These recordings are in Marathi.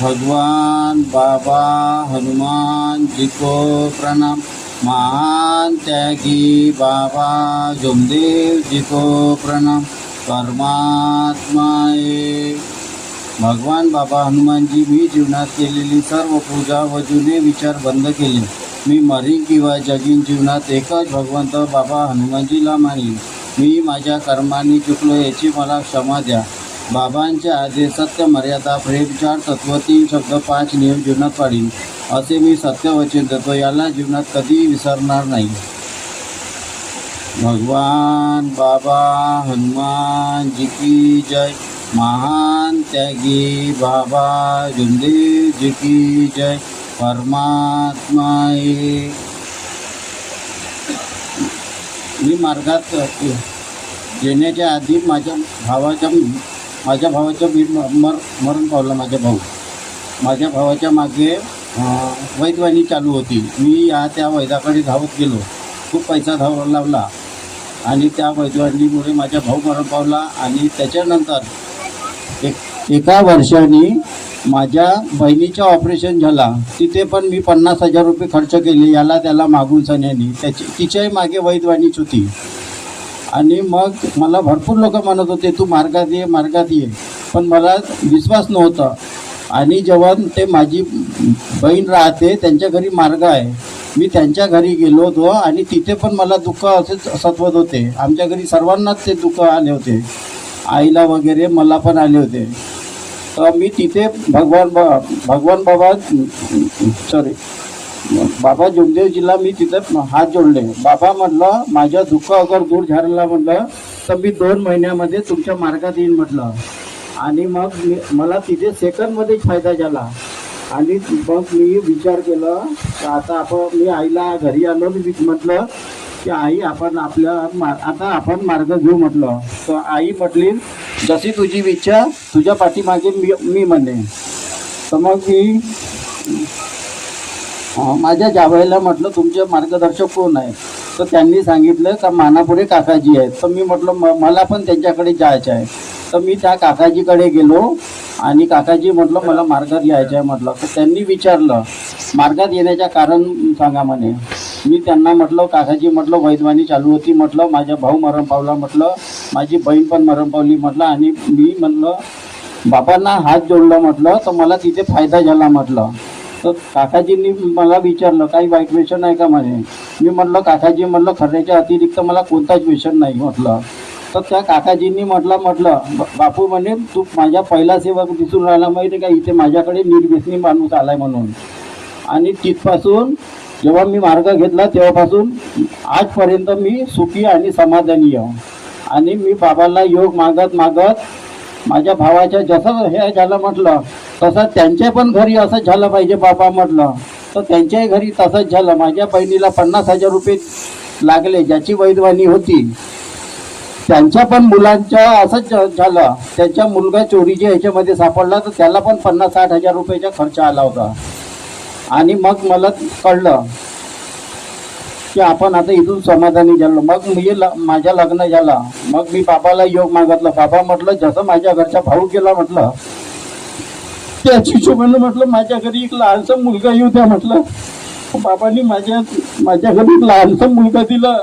भगवान बाबा हनुमान जी को प्रणाम। महान त्यागी बाबा जोमदेव जी को प्रणाम। परमात्मा एक। भगवान बाबा हनुमानजी, मी जीवनात केलेली सर्व पूजा व जुने विचार बंद केले। मी मरीन किंवा जगीन, जीवनात एकच भगवंत बाबा हनुमानजीला मानले। मी माझ्या कर्मांनी चुकलो, याची मला क्षमा द्या। बाबांच्या आदेश, सत्य, मर्यादा, प्रेम, 4 तत्व, 3 शब्द, 5 नियम जीवनात पाळीन, असे मी सत्यवचन देतो। याला जीवनात कधीही विसरणार नाही। भगवान बाबा हनुमान जी की जय। महान त्यागी बाबा जोमदेव जी की जय। परमात्मा एक। मी मार्गात येण्याच्या आधी माझ्या भावाच्या मरण पावला। माझ्या भावाच्या मागे वैद्यवाणी चालू होती। मी त्या वैद्याकडे धावत गेलो, खूप पैसा लावला आणि त्या वैद्यवाणीमुळे माझा भाऊ मरण पावला। आणि त्याच्यानंतर एका वर्षाने माझ्या बहिणीचं ऑपरेशन झाला। तिथे पण मी 50,000 रुपये खर्च केले, याला त्याला मागून सण्यानी। तिच्याही मागे वैद्यवाणीच होती। आणि मग मला भरपूर लोक म्हणत होते, तू मार्गात ये, पण मला विश्वास नव्हता। आणि जेव्हा ते माझी बहीण राहते, त्यांच्या घरी मार्ग आहे, मी त्यांच्या घरी गेलो होतो आणि तिथे पण मला दुःख असेच सतवत होते। आमच्या घरी सर्वांनाच ते दुःख आले होते, आईला वगैरे, मला पण आले होते। तर मी तिथे बाबा जोमदेवजीला मी तिथे हात जोडले। बाबा म्हटलं, माझं दुःख अगर दूर झालं म्हटलं तर मी 2 महिन्यामध्ये तुमच्या मार्गात येईन म्हटलं। आणि मग मला तिथे सेकंडमध्येच फायदा झाला। आणि मग मी विचार केला की आता मी आईला घरी आलो, मी म्हटलं की आई, आपण मार्ग घेऊ म्हटलं। तर आई म्हटली, जशी तुझी इच्छा, तुझ्या पाठीमागे मी म्हणेन। तर मग मी माझ्या जावयाला म्हटलं, तुमचे मार्गदर्शक कोण आहे? तर त्यांनी सांगितलं का मानापुरे काकाजी आहेत। तर मी म्हटलं, मला पण त्यांच्याकडे जायचं आहे। तर मी त्या काकाजीकडे गेलो आणि काकाजी म्हटलं, मला मार्गात यायचं आहे म्हटलं। तर त्यांनी विचारलं, मार्गात येण्याचं कारण सांगा म्हणे। मी त्यांना म्हटलं, काकाजी म्हटलं, वैद्यवाणी चालू होती म्हटलं, माझा भाऊ मरण पावला म्हटलं, माझी बहीण पण मरण पावली म्हटलं। आणि मी म्हटलं बाबांना हात जोडलं म्हटलं, तर मला तिथे फायदा झाला म्हटलं। तर काकाजींनी मला विचारलं, काही वाईट व्यसन आहे का म्हणे। मी म्हटलं, काकाजी म्हटलं, खऱ्याच्या अतिरिक्त मला कोणताच व्यसन नाही म्हटलं। तर त्या काकाजींनी म्हटलं बापू म्हणे, तू माझ्या पहिला सेवक दिसून राहिला माहिती का, इथे माझ्याकडे निर्व्यसनी माणूस आलाय म्हणून। आणि तिथपासून जेव्हा मी मार्ग घेतला तेव्हापासून आजपर्यंत मी सुखी आणि समाधानी आहे। आणि मी बाबाला योग मागत माझ्या भावाच्या जसं हे झालं म्हटलं, तसं त्यांच्या पण घरी असं झालं पाहिजे बाबा म्हटलं। तर त्यांच्याही घरी तसंच झालं। माझ्या बहिणीला 50,000 रुपये लागले, ज्याची वैद्यवाणी होती। त्यांच्या पण मुलांच्या असंच झालं, त्यांचा मुलगा चोरीच्या ह्याच्यामध्ये सापडला, तर त्याला पण 50-60 हजार रुपयाचा खर्च आला होता। आणि मग मला कळलं की आपण आता इथून समाधानी झालो। मग माझ्या लग्न झाला। मग मी बाबाला योग मागितलं। बाबा म्हटलं, जसं माझ्या घरचा भाऊ गेला म्हटलं, त्याची हिशोबानं म्हटलं माझ्या घरी एक लहानसा मुलगा येऊ द्या म्हटलं। बाबांनी माझ्या घरी एक लहानसा मुलगा दिला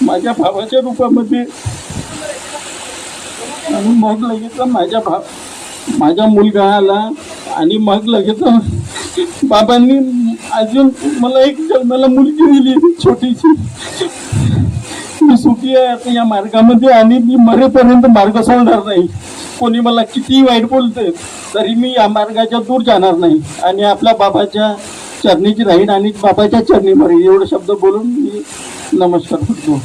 माझ्या भावाच्या रूपामध्ये। आणि मग लगेच माझा मुलगा आला। आणि मग लगेच बाबांनी अजून मला एक जन्माला मुलगी दिली छोटीशी। मी सुखी आहे आता या मार्गामध्ये, आणि मी मरेपर्यंत मार्ग सोडणार नाही। कोणी मला किती वाईट बोलते तरी मी या मार्गाच्या दूर जाणार नाही, आणि आपल्या बाबाच्या चरणीची राहीन आणि बाबाच्या चरणी मरेन। एवढे शब्द बोलून मी नमस्कार करतो।